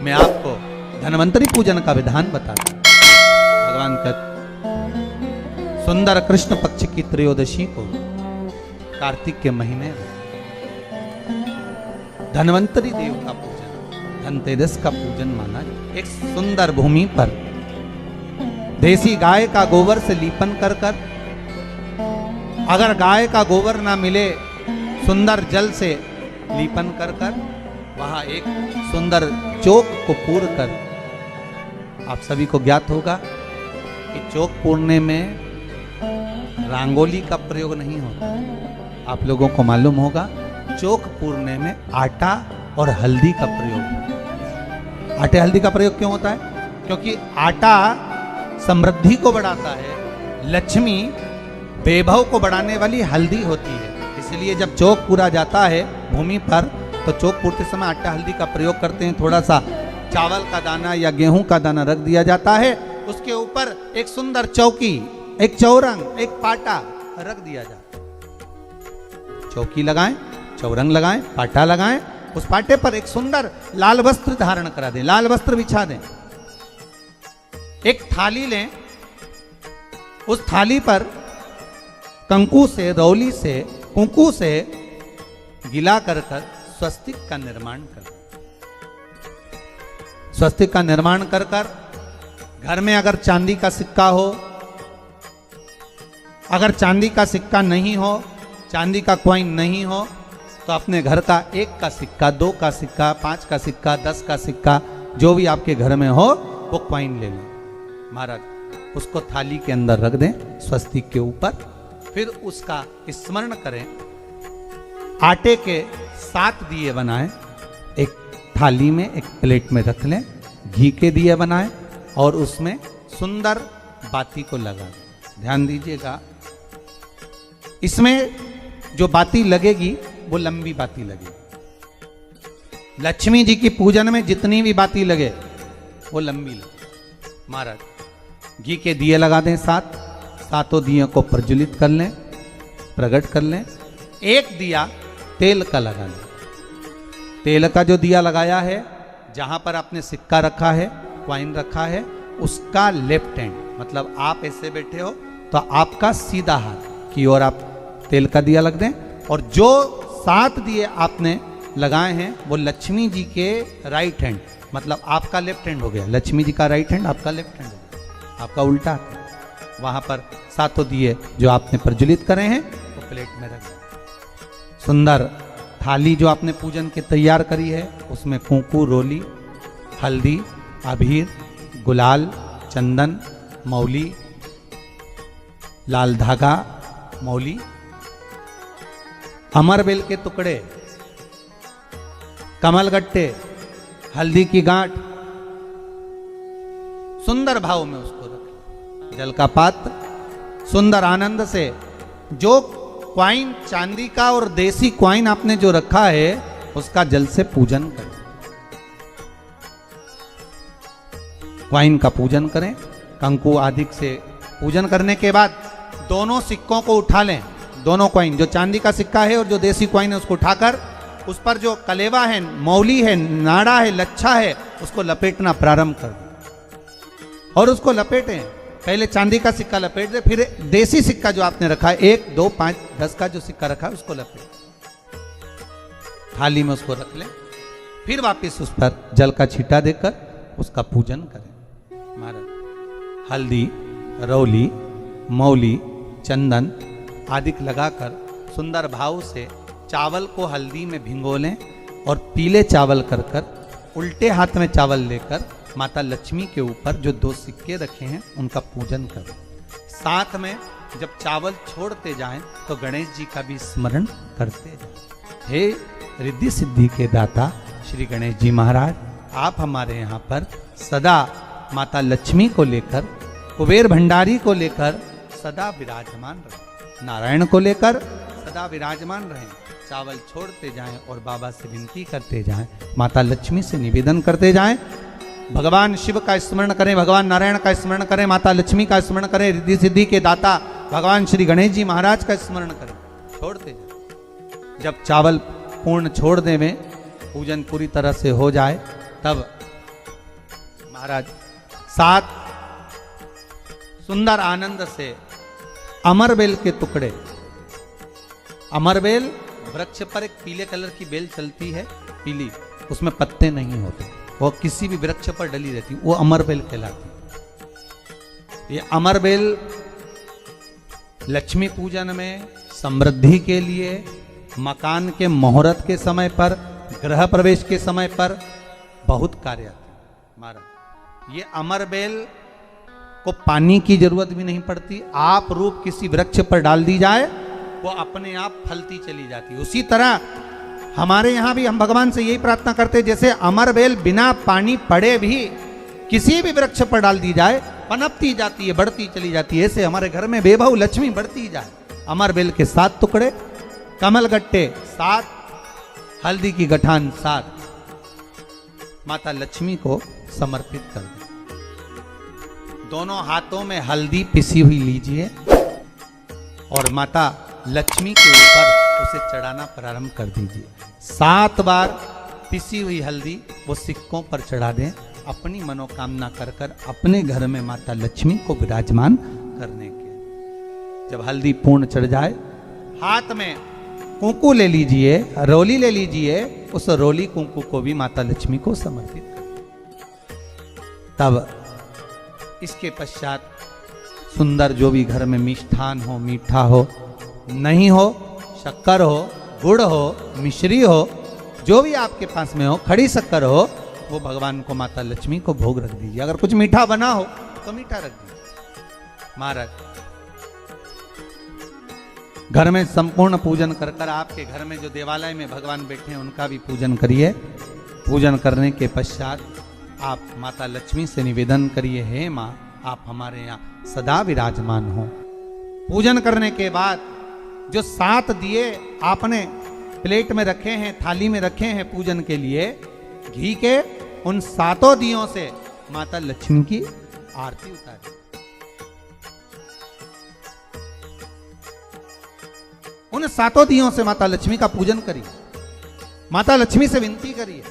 मैं आपको धन्वंतरी पूजन का विधान बताता हूं। भगवान का सुंदर कृष्ण पक्ष की त्रयोदशी को कार्तिक के महीने में धन्वंतरी देव का पूजन, धनतेरस का पूजन माना जाए। एक सुंदर भूमि पर देसी गाय का गोबर से लीपन कर कर, अगर गाय का गोबर ना मिले सुंदर जल से लीपन कर कर, वहां एक सुंदर चौक को पूर कर, आप सभी को ज्ञात होगा कि चौक पूरने में रंगोली का प्रयोग नहीं होता। आप लोगों को मालूम होगा चौक पूरने में आटा और हल्दी का प्रयोग होता है। आटे हल्दी का प्रयोग क्यों होता है? क्योंकि आटा समृद्धि को बढ़ाता है, लक्ष्मी वैभव को बढ़ाने वाली हल्दी होती है। इसलिए जब चौक पूरा जाता है भूमि पर तो चौक पूरते समय आटा हल्दी का प्रयोग करते हैं। थोड़ा सा चावल का दाना या गेहूं का दाना रख दिया जाता है, उसके ऊपर एक सुंदर चौकी, एक चौरंग, एक पाटा रख दिया जाता है। चौकी लगाएं, चौरंग लगाएं, पाटा लगाएं, उस पाटे पर एक सुंदर लाल वस्त्र धारण करा दें, लाल वस्त्र बिछा दें। एक थाली लें, उस थाली पर कंकु से, रौली से, कुंकू से गिला कर स्वस्तिक का निर्माण कर, स्वस्तिक का निर्माण कर कर घर में अगर चांदी का सिक्का हो, अगर चांदी का सिक्का नहीं हो, चांदी का कॉइन नहीं हो, तो अपने घर का 1 का सिक्का, 2 का सिक्का, 5 का सिक्का, 10 का सिक्का, जो भी आपके घर में हो वो कॉइन ले लें महाराज, उसको थाली के अंदर रख दें स्वस्तिक के ऊपर। फिर उसका स्मरण करें। आटे के 7 दिए बनाएं, एक थाली में, एक प्लेट में रख लें, घी के दिए बनाएं और उसमें सुंदर बाती को लगा दें। ध्यान दीजिएगा, इसमें जो बाती लगेगी वो लंबी बाती लगेगी। लक्ष्मी जी की पूजन में जितनी भी बाती लगे वो लंबी लगे। महाराज घी के दिए लगा दें 7, सातों दियों को प्रज्वलित कर लें, प्रकट कर लें। एक दिया तेल का लगा लें। तेल का जो दिया लगाया है, जहां पर आपने सिक्का रखा है, कॉइन रखा है, उसका लेफ्ट हैंड, मतलब आप ऐसे बैठे हो तो आपका सीधा हाथ की ओर आप तेल का दिया लग दें। और जो 7 दिए आपने लगाए हैं वो लक्ष्मी जी के राइट हैंड, मतलब आपका लेफ्ट हैंड हो गया, लक्ष्मी जी का राइट हैंड, आपका लेफ्ट हैंड हो गया, आपका उल्टा हाथ। वहां पर 7 दिए जो आपने प्रज्वलित करे हैं वो प्लेट में रख। सुंदर थाली जो आपने पूजन के तैयार करी है, उसमें कुंकू, रोली, हल्दी, अबीर, गुलाल, चंदन, मौली, लाल धागा, मौली, अमरबेल के टुकड़े, कमलगट्टे, हल्दी की गांठ, सुंदर भाव में उसको रखें। जल का पात्र सुंदर आनंद से, जो क्वाइन चांदी का और देसी क्वाइन आपने जो रखा है उसका जल से पूजन करें। क्वाइन का पूजन करें, कंकु आदि से पूजन करने के बाद दोनों सिक्कों को उठा लें। दोनों क्वाइन, जो चांदी का सिक्का है और जो देसी क्वाइन है, उसको उठाकर उस पर जो कलेवा है, मौली है, नाड़ा है, लच्छा है, उसको लपेटना प्रारंभ कर दें और उसको लपेटें। पहले चांदी का सिक्का लपेट दे, फिर देसी सिक्का जो आपने रखा है 1, 2, 5, 10 का जो सिक्का रखा है उसको लपेट थाली में उसको रख लें। फिर वापस उस पर जल का छींटा देकर उसका पूजन करें। महाराज हल्दी, रौली, मौली, चंदन आदि लगाकर सुंदर भाव से चावल को हल्दी में भिगो लें और पीले चावल कर कर उल्टे हाथ में चावल लेकर माता लक्ष्मी के ऊपर जो 2 सिक्के रखे हैं उनका पूजन करें। साथ में जब चावल छोड़ते जाएं तो गणेश जी का भी स्मरण करते जाएं। हे रिद्धि सिद्धि के दाता श्री गणेश जी महाराज, आप हमारे यहाँ पर सदा माता लक्ष्मी को लेकर, कुबेर भंडारी को लेकर सदा विराजमान रहें, नारायण को लेकर सदा विराजमान रहें। चावल छोड़ते जाएं और बाबा से विनती करते जाएं, माता लक्ष्मी से निवेदन करते जाएं। भगवान शिव का स्मरण करें, भगवान नारायण का स्मरण करें, माता लक्ष्मी का स्मरण करें, रिद्धि सिद्धि के दाता भगवान श्री गणेश जी महाराज का स्मरण करें। छोड़ते जाएं। जब चावल पूर्ण छोड़ देवें, पूजन पूरी तरह से हो जाए, तब महाराज 7 सुंदर आनंद से अमरबेल के टुकड़े। अमरबेल वृक्ष पर एक पीले कलर की बेल चलती है, पीली, उसमें पत्ते नहीं होते, वो किसी भी वृक्ष पर डली रहती, वो अमरबेल कहलाती। ये अमरबेल लक्ष्मी पूजन में, समृद्धि के लिए, मकान के मुहूर्त के समय पर, गृह प्रवेश के समय पर बहुत कार्य आते हैं। महाराज ये अमरबेल को पानी की जरूरत भी नहीं पड़ती, आप रूप किसी वृक्ष पर डाल दी जाए वो अपने आप फलती चली जाती है। उसी तरह हमारे यहाँ भी हम भगवान से यही प्रार्थना करते हैं, जैसे अमरबेल बिना पानी पड़े भी किसी भी वृक्ष पर डाल दी जाए पनपती जाती है, बढ़ती चली जाती है। ऐसे हमारे घर में बेबहू लक्ष्मी बढ़ती जाए। अमरबेल के 7 टुकड़े, कमल गट्टे 7, हल्दी की गठान 7 माता लक्ष्मी को समर्पित कर दें। दोनों हाथों में हल्दी पिसी हुई लीजिए और माता लक्ष्मी के ऊपर उसे चढ़ाना प्रारंभ कर दीजिए। 7 बार पिसी हुई हल्दी वो सिक्कों पर चढ़ा दें, अपनी मनोकामना कर कर अपने घर में माता लक्ष्मी को विराजमान करने के। जब हल्दी पूर्ण चढ़ जाए, हाथ में कुंकू ले लीजिए, रोली ले लीजिए, उस रोली कुंकू को भी माता लक्ष्मी को समर्पित कर। तब इसके पश्चात सुंदर जो भी घर में मिष्ठान हो, मीठा हो, नहीं हो, शक्कर हो, गुड़ हो, मिश्री हो, जो भी आपके पास में हो, खड़ी शक्कर हो, वो भगवान को माता लक्ष्मी को भोग रख दीजिए। अगर कुछ मीठा बना हो तो मीठा रख दीजिए। महाराज घर में संपूर्ण पूजन कर कर आपके घर में जो देवालय में भगवान बैठे हैं उनका भी पूजन करिए। पूजन करने के पश्चात आप माता लक्ष्मी से निवेदन करिए, हे माँ आप हमारे यहाँ सदा विराजमान हो। पूजन करने के बाद जो 7 दिए आपने प्लेट में रखे हैं, थाली में रखे हैं पूजन के लिए, घी के उन 7 दियों से माता लक्ष्मी की आरती उतारिए। उन 7 दियों से माता लक्ष्मी का पूजन करिए। माता लक्ष्मी से विनती करिए,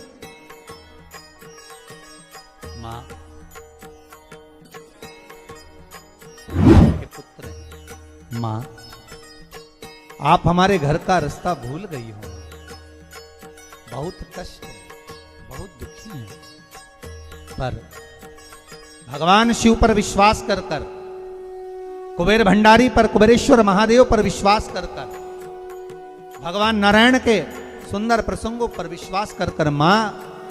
मां के पुत्र, मां आप हमारे घर का रास्ता भूल गई हो, बहुत कष्ट है, बहुत दुखी है, पर भगवान शिव पर विश्वास कर कर, कुबेर भंडारी पर, कुबेरेश्वर महादेव पर विश्वास कर कर, भगवान नारायण के सुंदर प्रसंगों पर विश्वास कर कर, मां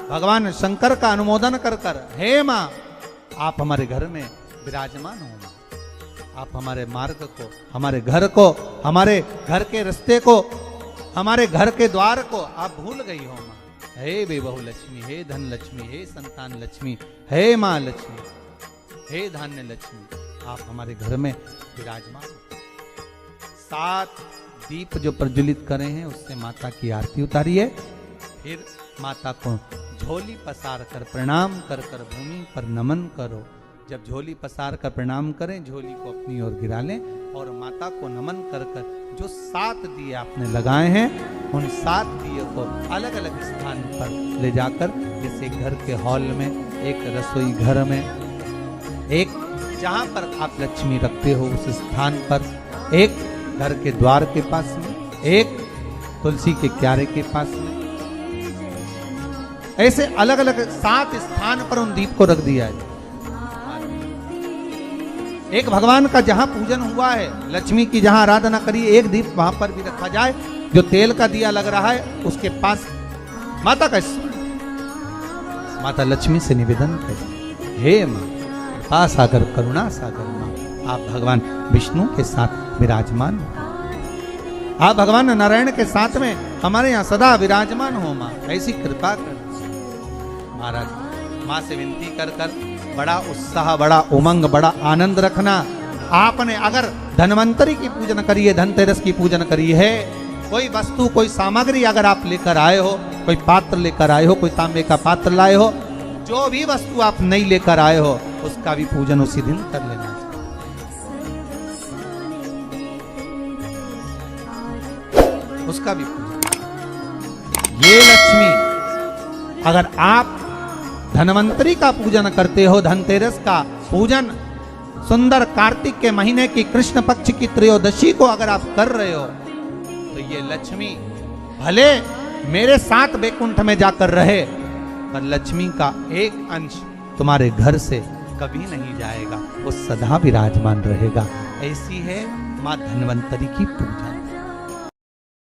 भगवान शंकर का अनुमोदन कर कर, हे मां आप हमारे घर में विराजमान हो, मां आप हमारे मार्ग को, हमारे घर को, हमारे घर के रास्ते को, हमारे घर के द्वार को आप भूल गई हो। मां हे बेबहू लक्ष्मी, हे धन लक्ष्मी, हे संतान लक्ष्मी, हे मां लक्ष्मी, हे धान्य लक्ष्मी, आप हमारे घर में विराजमान हो। 7 दीप जो प्रज्वलित करे हैं उससे माता की आरती उतारिए। फिर माता को झोली पसार कर प्रणाम कर कर भूमि पर नमन करो। जब झोली पसार कर प्रणाम करें, झोली को अपनी ओर गिरा लें और माता को नमन कर कर जो 7 दिए आपने लगाए हैं उन 7 दिए को अलग अलग स्थान पर ले जाकर, जैसे घर के हॉल में, एक रसोई घर में, एक जहां पर आप लक्ष्मी रखते हो उस स्थान पर, एक घर के द्वार के पास में, एक तुलसी के क्यारे के पास में, ऐसे अलग अलग 7 स्थान पर उन दीप को रख दिया है। एक भगवान का जहां पूजन हुआ है, लक्ष्मी की जहां आराधना करी, एक दीप वहां पर भी रखा जाए। जो तेल का दिया लग रहा है उसके पास माता का, माता लक्ष्मी से निवेदन करें, हे मां कृपा सागर, करुणा सागर मां आप भगवान विष्णु के साथ विराजमान हो, आप भगवान नारायण के साथ में हमारे यहाँ सदा विराजमान हो। मां ऐसी कृपा कर। महाराज मां से विनती कर कर बड़ा उत्साह, बड़ा उमंग, बड़ा आनंद रखना। आपने अगर धन्वंतरी की पूजन करी है, धनतेरस की पूजन करी है, कोई वस्तु, कोई सामग्री अगर आप लेकर आए हो, कोई पात्र लेकर आए हो, कोई तांबे का पात्र लाए हो, जो भी वस्तु आप नहीं लेकर आए हो उसका भी पूजन उसी दिन कर लेना चाहिए। उसका भी पूजन। ये लक्ष्मी अगर आप धनवंतरी का पूजन करते हो, धनतेरस का पूजन, सुंदर कार्तिक के महीने की कृष्ण पक्ष की त्रयोदशी को अगर आप कर रहे हो, तो ये लक्ष्मी भले मेरे साथ बैकुंठ में जाकर रहे, पर लक्ष्मी का एक अंश तुम्हारे घर से कभी नहीं जाएगा, वो सदा विराजमान रहेगा। ऐसी है मां धन्वंतरी की पूजा।